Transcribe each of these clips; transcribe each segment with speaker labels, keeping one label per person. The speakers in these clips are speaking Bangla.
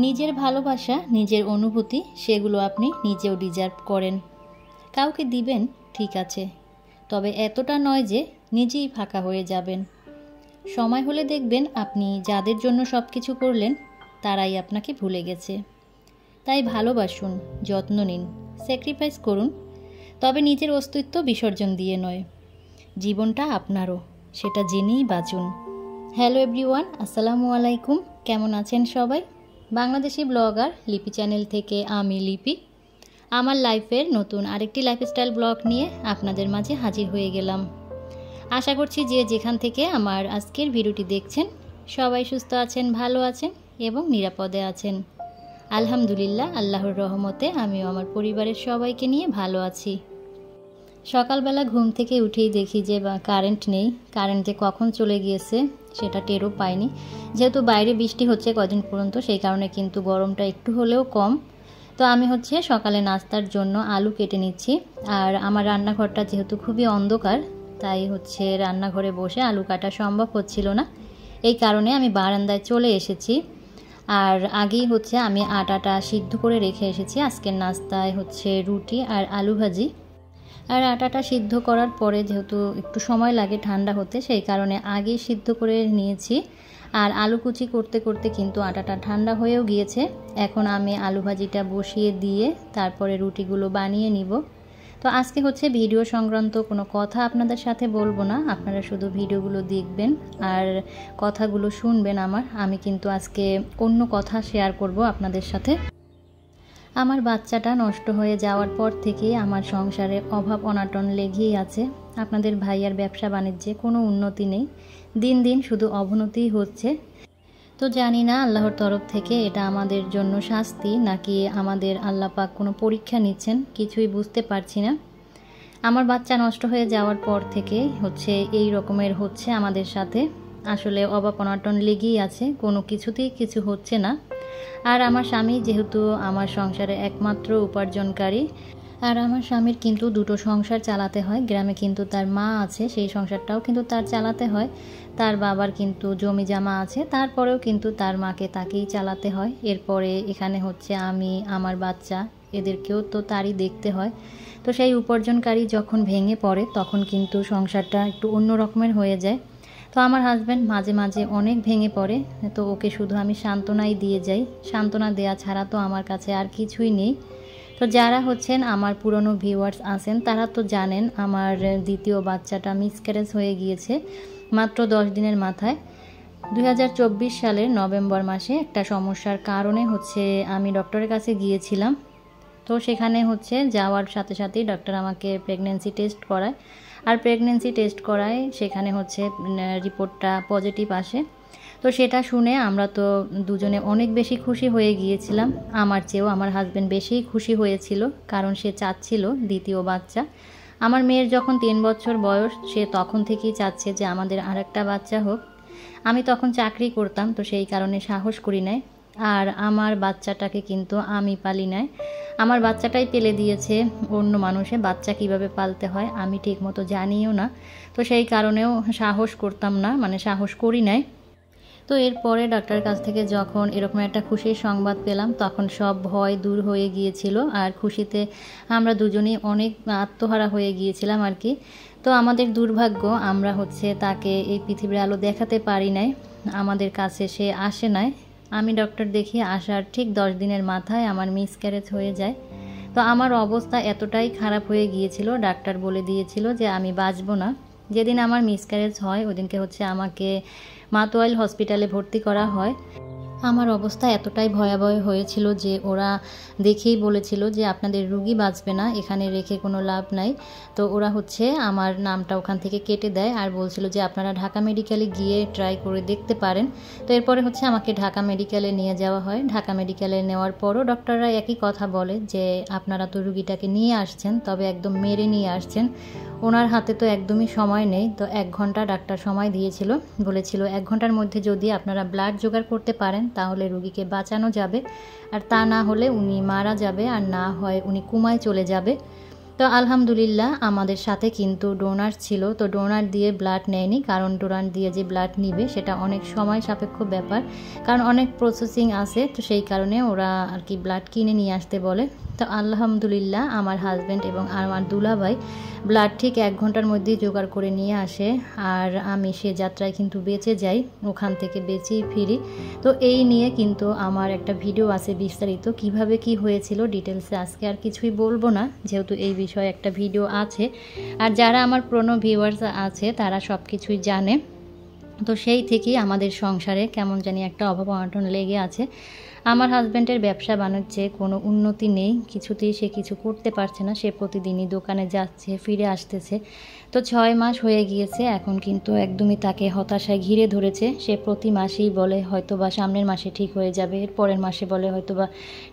Speaker 1: নিজের ভালোবাসা, নিজের অনুভূতি সেগুলো আপনি নিজেও ডিজার্ভ করেন। কাউকে দিবেন ঠিক আছে, তবে এতটা নয় যে নিজেই ফাঁকা হয়ে যাবেন। সময় হলে দেখবেন আপনি যাদের জন্য সব কিছু করলেন তারাই আপনাকে ভুলে গেছে। তাই ভালোবাসুন, যত্ন নিন, স্যাক্রিফাইস করুন, তবে নিজের অস্তিত্ব বিসর্জন দিয়ে নয়। জীবনটা আপনারও, সেটা জেনেই বাঁচুন। হ্যালো এভরিওয়ান, আসসালামু আলাইকুম। কেমন আছেন সবাই? বাংলাদেশি ব্লগার লিপি চ্যানেল থেকে আমি লিপি আমার লাইফের নতুন আরেকটি লাইফস্টাইল ব্লগ নিয়ে আপনাদের মাঝে হাজির হয়ে গেলাম। আশা করছি যে যেখান থেকে আমার আজকের ভিডিওটি দেখছেন সবাই সুস্থ আছেন, ভালো আছেন এবং নিরাপদে আছেন। আলহামদুলিল্লাহ, আল্লাহর রহমতে আমিও আমার পরিবারের সবাইকে নিয়ে ভালো আছি। সকালবেলা ঘুম থেকে উঠেই দেখি যে কারেন্ট নেই। কারেন্ট যে কখন চলে গিয়েছে সেটা টেরও পাইনি। যেহেতু বাইরে বৃষ্টি হচ্ছে কদিন পর্যন্ত, সেই কারণে কিন্তু গরমটা একটু হলেও কম। তো আমি সকালে নাস্তার জন্য আলু কেটে নিচ্ছি। আর আমার রান্নাঘরটা যেহেতু খুবই অন্ধকার, তাই রান্নাঘরে বসে আলু কাটা সম্ভব হচ্ছিল না। এই কারণে আমি বারান্দায় চলে এসেছি। আর আগেই আমি আটাটা সিদ্ধ করে রেখে এসেছি। আজকের নাস্তায় রুটি আর আলু ভাজি। আর আটাটা সিদ্ধ করার পরে যেহেতু একটু সময় লাগে ঠান্ডা হতে, সেই কারণে আগেই সিদ্ধ করে নিয়েছি। আর আলু কুচি করতে করতে কিন্তু আটাটা ঠান্ডা হয়েও গিয়েছে। এখন আমি আলু ভাজিটা বসিয়ে দিয়ে তারপরে রুটিগুলো বানিয়ে নিব। তো আজকে ভিডিও সংক্রান্ত কোনো কথা আপনাদের সাথে বলবো না, আপনারা শুধু ভিডিওগুলো দেখবেন আর কথাগুলো শুনবেন। আমি কিন্তু আজকে অন্য কথা শেয়ার করব আপনাদের সাথে। আমার বাচ্চাটা নষ্ট হয়ে যাওয়ার পর থেকে আমার সংসারে অভাব অনাটন লেগেই আছে। আপনাদের ভাইয়ার ব্যবসা বাণিজ্যে কোনো উন্নতি নেই, দিন দিন শুধু অবনতিই হচ্ছে। তো জানি না আল্লাহর তরফ থেকে এটা আমাদের জন্য শাস্তি নাকি আমাদের আল্লাহ পাক কোনো পরীক্ষা নিচ্ছেন, কিছুই বুঝতে পারছি না। আমার বাচ্চা নষ্ট হয়ে যাওয়ার পর থেকে এই রকমের আমাদের সাথে। আসলে অভাব অনাটন লেগেই আছে, কোনো কিছুতেই কিছু হচ্ছে না। আর আমার স্বামী যেহেতু আমার সংসারে একমাত্র উপার্জনকারী, আর আমার স্বামীর কিন্তু দুটো সংসার চালাতে হয়। গ্রামে কিন্তু তার মা আছে, সেই সংসারটাও কিন্তু তার চালাতে হয়। তার বাবার কিন্তু জমি জামা আছে, তারপরেও কিন্তু তার মাকে তাকেই চালাতে হয়। এরপরে এখানে আমি, আমার বাচ্চা, এদেরকেও তো তারই দেখতে হয়। তো সেই উপার্জনকারী যখন ভেঙে পড়ে তখন কিন্তু সংসারটা একটু অন্য রকমের হয়ে যায়। তো আমার হাজব্যান্ড মাঝে মাঝে অনেক ভেঙে পড়ে, তো ওকে শুধু আমি সান্ত্বনাই দিয়ে যাই। সান্ত্বনা দেওয়া ছাড়া তো আমার কাছে আর কিছুই নেই। তো যারা আমার পুরনো ভিউয়ার্স আছেন তারা তো জানেন আমার দ্বিতীয় বাচ্চাটা মিসক্যারেজ হয়ে গিয়েছে মাত্র 10 দিনের মাথায়। 2024 সালের নভেম্বর মাসে একটা সমস্যার কারণে আমি ডক্টরের কাছে গিয়েছিলাম। তো সেখানে যাওয়ার সাথে সাথেই ডক্টর আমাকে প্রেগন্যান্সি টেস্ট করায়। আর প্রেগন্যান্সি টেস্ট করায় সেখানে রিপোর্টটা পজিটিভ আসে। তো সেটা শুনে আমরা তো দুজনে অনেক বেশি খুশি হয়ে গিয়েছিলাম। আমার চেয়েও আমার হাজব্যান্ড বেশিই খুশি হয়েছিল, কারণ সে চাচ্ছিল দ্বিতীয় বাচ্চা। আমার মেয়ের যখন 3 বছর বয়স, সে তখন থেকেই চাচ্ছে যে আমাদের আরেকটা বাচ্চা হোক। আমি তখন চাকরি করতাম, তো সেই কারণে সাহস করি নাই। আর আমার বাচ্চাটাকে কিন্তু আমি পালি নাই, আমার বাচ্চাটাই পেলে দিয়েছে অন্য মানুষে। বাচ্চা কিভাবে পালতে হয় আমি ঠিক মতো জানিও না, তো সেই কারণেও সাহস করতাম না, সাহস করি নাই। তো এরপরে ডাক্তারের কাছ থেকে যখন এরকম একটা খুশির সংবাদ পেলাম তখন সব ভয় দূর হয়ে গিয়েছিল। আর খুশিতে আমরা দুজনেই অনেক আত্মহারা হয়ে গিয়েছিলাম আর কি। তো আমাদের দুর্ভাগ্য, আমরা তাকে এই পৃথিবীর আলো দেখাতে পারি নাই, আমাদের কাছে সে আসে নাই। আমি ডক্টর দেখিয়ে আসার ঠিক 10 দিনের মাথায় আমার মিসক্যারেজ হয়ে যায়। তো আমার অবস্থা এতটাই খারাপ হয়ে গিয়েছিল, ডাক্তার বলে দিয়েছিল যে আমি বাঁচবো না। যেদিন আমার মিসক্যারেজ হয় ওদিনকে আমাকে মাতোয়াইল হসপিটালে ভর্তি করা হয়। আমার অবস্থা এতটাই ভয়াবহ হয়েছিল যে ওরা দেখেই বলেছিল যে আপনাদের রুগী বাঁচবে না, এখানে রেখে কোনো লাভ নাই। তো ওরা আমার নামটা ওখান থেকে কেটে দেয় আর বলছিল যে আপনারা ঢাকা মেডিকেলে গিয়ে ট্রাই করে দেখতে পারেন। তো এরপরে আমাকে ঢাকা মেডিকেলে নিয়ে যাওয়া হয়। ঢাকা মেডিকেলে নেওয়ার পরও ডক্টররা একই কথা বলে যে আপনারা তো রুগীটাকে নিয়ে আসছেন, তবে একদম মেরে নিয়ে আসছেন, ওনার হাতে তো একদমই সময় নেই। তো 1 ঘন্টা ডাক্তার সময় দিয়েছিল, বলেছিল 1 ঘন্টার মধ্যে যদি আপনারা ব্লাড জোগাড় করতে পারেন তাহলে রুগীকে বাঁচানো যাবে, আর তা না হলে উনি মারা যাবে, আর না হয় উনি কোমায় চলে যাবে। তো আলহামদুলিল্লাহ আমাদের সাথে কিন্তু ডোনার ছিল, তো ডোনার দিয়ে ব্লাড নেয়নি, কারণ ডোনার দিয়ে যে ব্লাড নিবে সেটা অনেক সময় সাপেক্ষ ব্যাপার, কারণ অনেক প্রসেসিং আছে, তো সেই কারণে ওরা আর কি ব্লাড কিনে নিয়ে আসতে বলে। তো আলহামদুলিল্লাহ আমার হাজব্যান্ড এবং আমার দুলাভাই ব্লাড ঠিক 1 ঘন্টার মধ্যেই জোগাড় করে নিয়ে আসে, আর আমি সে যাত্রায় কিন্তু বেঁচে যাই, ওখান থেকে বেঁচেই ফিরি। তো এই নিয়ে কিন্তু আমার একটা ভিডিও আছে বিস্তারিত, কিভাবে কি হয়েছিল ডিটেলসে আজকে আর কিছুই বলবো না, যেহেতু এই বিষয়ে একটা ভিডিও আছে, আর যারা আমার পুরনো ভিউয়ার্স আছে তারা সব কিছুই জানে। তো সেই থেকেই আমাদের সংসারে কেমন জানি একটা অভাব অনটন লেগে আছে। আমার হাজব্যান্ডের ব্যবসা বাণিজ্যে কোনো উন্নতি নেই, কিছুতেই সে কিছু করতে পারছে না, সে প্রতিদিনই দোকানে যাচ্ছে ফিরে আসতেছে। তো 6 মাস হয়ে গিয়েছে, এখন কিন্তু একদমই তাকে হতাশায় ঘিরে ধরেছে। সে প্রতি মাসেই বলে হয়তোবা সামনের মাসে ঠিক হয়ে যাবে, এর পরের মাসে বলে হয়তোবা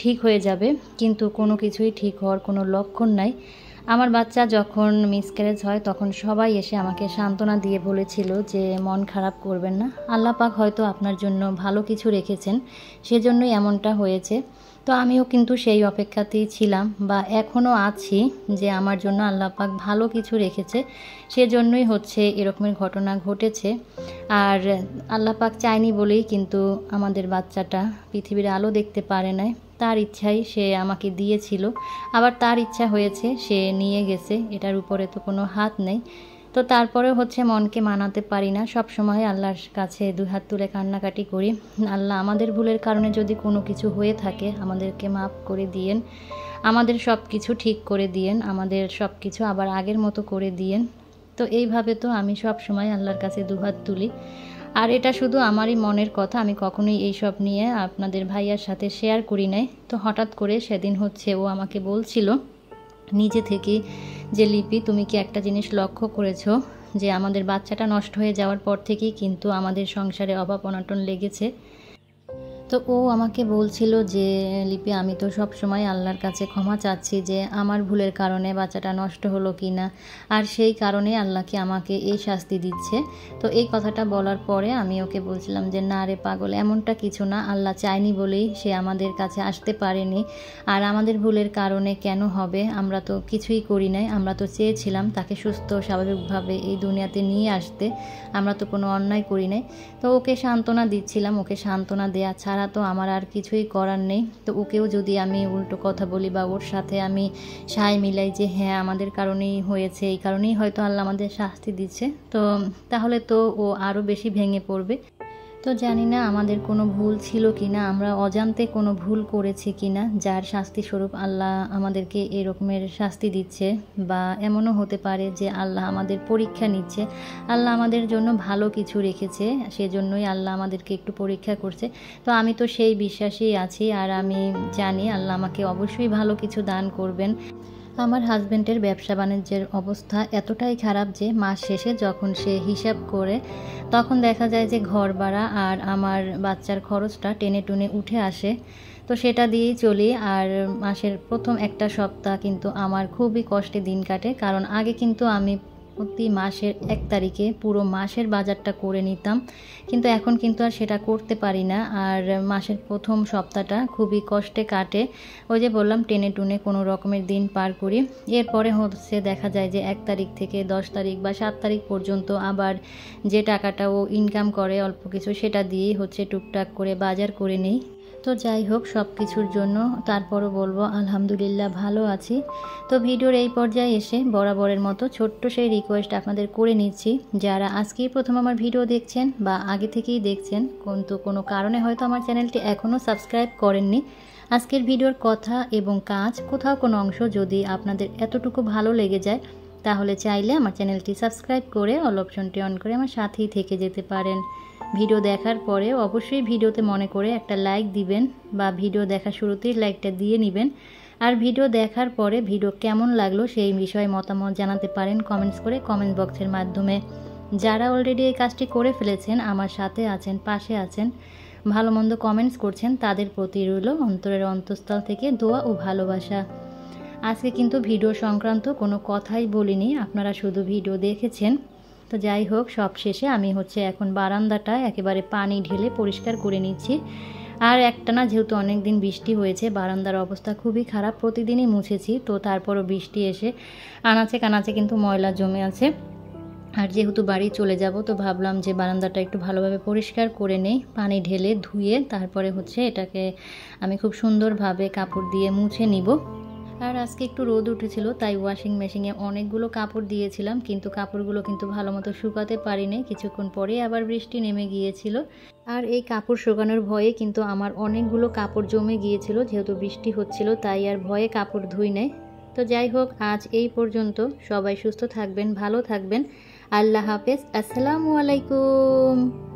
Speaker 1: ঠিক হয়ে যাবে, কিন্তু কোনো কিছুই ঠিক হওয়ার কোনো লক্ষণ নাই। আমার বাচ্চা যখন মিসক্যারেজ হয় তখন সবাই এসে আমাকে সান্ত্বনা দিয়ে বলেছিল যে মন খারাপ করবেন না, আল্লাহ পাক হয়তো আপনার জন্য ভালো কিছু রেখেছেন, সেজন্যই এমনটা হয়েছে। তো আমিও কিন্তু সেই অপেক্ষাতেই ছিলাম, বা এখনও আছি, যে আমার জন্য আল্লাহ পাক ভালো কিছু রেখেছে, সেজন্যই হচ্ছে এরকমের ঘটনা ঘটেছে। আর আল্লাহ পাক চায়নি বলেই কিন্তু আমাদের বাচ্চাটা পৃথিবীর আলো দেখতে পারে নাই, তার ইচ্ছাই সে আমাকে দিয়েছিল, আবার তার ইচ্ছা হয়েছে সে নিয়ে গেছে, এটার উপরে তো কোনো হাত নেই। তো তারপরে হচ্ছে মনকে মানাতে পারি না, সব সময় আল্লাহর কাছে 2 হাত তুলে কান্নাকাটি করি, আল্লাহ আমাদের ভুলের কারণে যদি কোনো কিছু হয়ে থাকে আমাদেরকে মাফ করে দিয়েন, আমাদের সব কিছু ঠিক করে দিয়েন, আমাদের সব কিছু আবার আগের মতো করে দিয়েন। তো এইভাবে তো আমি সব সময় আল্লাহর কাছে 2 হাত তুলি। আর এটা শুধু আমারই মনের কথা, আমি কখনোই এইসব নিয়ে আপনাদের ভাইয়ার সাথে শেয়ার করি নাই। তো হঠাৎ করে সেদিন হচ্ছে ও আমাকে বলছিল নিজে থেকে যে লিপি তুমি কি একটা জিনিস লক্ষ্য করেছো, যে আমাদের বাচ্চাটা নষ্ট হয়ে যাওয়ার পর থেকেই কিন্তু আমাদের সংসারে অভাব অনটন লেগেছে। তো ও আমাকে বলছিল যে লিপি আমি তো সব সময় আল্লাহর কাছে ক্ষমা চাচ্ছি যে আমার ভুলের কারণে বাচ্চাটা নষ্ট হলো কি না, আর সেই কারণে আল্লাহকে আমাকে এই শাস্তি দিচ্ছে। তো এই কথাটা বলার পরে আমি ওকে বলছিলাম যে না রে পাগল, এমনটা কিছু না, আল্লাহ চায়নি বলেই সে আমাদের কাছে আসতে পারেনি, আর আমাদের ভুলের কারণে কেন হবে, আমরা তো কিছুই করি নাই, আমরা তো চেয়েছিলাম তাকে সুস্থ স্বাভাবিকভাবে এই দুনিয়াতে নিয়ে আসতে, আমরা তো কোনো অন্যায় করি নাই। তো ওকে সান্ত্বনা দিচ্ছিলাম, ওকে সান্ত্বনা দেয়া ছাড়া তো আমার আর কিছুই করার নেই। তো ওকেও যদি আমি উল্টো কথা বলি বা ওর সাথে আমি সায় মিলাই যে হ্যাঁ আমাদের কারণেই হয়েছে, এই কারণেই হয়তো আল্লাহ আমাদের শাস্তি দিচ্ছে, তো তাহলে তো ও আরও বেশি ভেঙে পড়বে। তো জানি না আমাদের কোনো ভুল ছিল কি না, আমরা অজান্তে কোনো ভুল করেছি কি না, যার শাস্তি স্বরূপ আল্লাহ আমাদেরকে এরকমের শাস্তি দিচ্ছে, বা এমনও হতে পারে যে আল্লাহ আমাদের পরীক্ষা নিচ্ছে, আল্লাহ আমাদের জন্য ভালো কিছু রেখেছে, সেজন্যই আল্লাহ আমাদেরকে একটু পরীক্ষা করছে। তো আমি তো সেই বিশ্বাসেই আছি, আর আমি জানি আল্লাহ আমাকে অবশ্যই ভালো কিছু দান করবেন। আমার হাজব্যান্ডের ব্যবসা বাণিজ্যের অবস্থা এতটাই খারাপ যে মাস শেষে যখন সে হিসাব করে তখন দেখা যায় যে ঘর ভাড়া আর আমার বাচ্চার খরচটা টেনে টুনে উঠে আসে, তো সেটা দিয়েই চলি। আর মাসের প্রথম একটা সপ্তাহ কিন্তু আমার খুবই কষ্টে দিন কাটে, কারণ আগে কিন্তু আমি প্রতি মাসের 1 তারিখে পুরো মাসের বাজারটা করে নিতাম, কিন্তু এখন কিন্তু আর সেটা করতে পারি না, আর মাসের প্রথম সপ্তাহটা খুবই কষ্টে কাটে। ওই যে বললাম টেনে টুনে কোনো রকমের দিন পার করি, এরপরে হচ্ছে দেখা যায় যে 1 তারিখ থেকে 10 তারিখ বা 7 তারিখ পর্যন্ত আবার যে টাকাটা ও ইনকাম করে অল্প কিছু, সেটা দিয়েই হচ্ছে টুকটাক করে বাজার করে নিই। তো যাই হোক সব কিছুর জন্য তারপরও বলবো আলহামদুলিল্লাহ ভালো আছি। তো ভিডিওর এই পর্যায়ে এসে বরাবরের মতো ছোট্ট সেই রিকোয়েস্ট আপনাদের করে নিচ্ছি, যারা আজকেই প্রথম আমার ভিডিও দেখছেন বা আগে থেকেই দেখছেন কিন্তু কোনো কারণে হয়তো আমার চ্যানেলটি এখনও সাবস্ক্রাইব করেননি, আজকের ভিডিওর কথা এবং কাজ কোথাও কোনো অংশ যদি আপনাদের এতটুকু ভালো লেগে যায় তাহলে চাইলে আমার চ্যানেলটি সাবস্ক্রাইব করে অল অপশনটি অন করে আমার সাথেই থেকে যেতে পারেন। ভিডিও দেখার পরে অবশ্যই ভিডিওতে মনে করে একটা লাইক দিবেন, বা ভিডিও দেখা শুরুতেই লাইকটা দিয়ে নেবেন। আর ভিডিও দেখার পরে ভিডিও কেমন লাগলো সেই বিষয়ে মতামত জানাতে পারেন কমেন্টস করে, কমেন্ট বক্সের মাধ্যমে। যারা অলরেডি এই কাজটি করে ফেলেছেন, আমার সাথে আছেন, পাশে আছেন, ভালো মন্দ কমেন্টস করছেন, তাদের প্রতি রইল অন্তরের অন্তঃস্থল থেকে দোয়া ও ভালোবাসা। আজকে কিন্তু ভিডিও সংক্রান্ত কোনো কথাই বলিনি, আপনারা শুধু ভিডিও দেখেছেন। তো যাই হোক সব শেষে আমি হচ্ছে এখন বারান্দাটা একেবারে পানি ঢেলে পরিষ্কার করে নিচ্ছি। আর একটা না, যেহেতু অনেক দিন বৃষ্টি হয়েছে, বারান্দার অবস্থা খুবই খারাপ। প্রতিদিনই মুছেছি, তো তারপরও বৃষ্টি এসে আনাচে কানাচে কিন্তু ময়লা জমে আছে। আর যেহেতু বাড়ি চলে যাব, তো ভাবলাম যে বারান্দাটা একটু ভালোভাবে পরিষ্কার করে নেই, পানি ঢেলে ধুয়ে তারপরে এটাকে আমি খুব সুন্দরভাবে কাপড় দিয়ে মুছে নিব। আর আজকে একটু রোদ উঠেছিল, তাই ওয়াশিং মেশিনে অনেকগুলো কাপড় দিয়েছিলাম, কিন্তু কাপড়গুলো কিন্তু ভালো মতো শুকাতে পারিনি। কিছুক্ষণ পরে আবার বৃষ্টি নেমে গিয়েছিল। আর এই কাপড় শুকানোর ভয়ে কিন্তু আমার অনেকগুলো কাপড় জমে গিয়েছিল, যেহেতু বৃষ্টি হচ্ছিল, তাই আর ভয়ে কাপড় ধুই নাই। তো যাই হোক, আজ এই পর্যন্ত। সবাই সুস্থ থাকবেন, ভালো থাকবেন। আল্লাহ হাফেজ। আসসালামু আলাইকুম।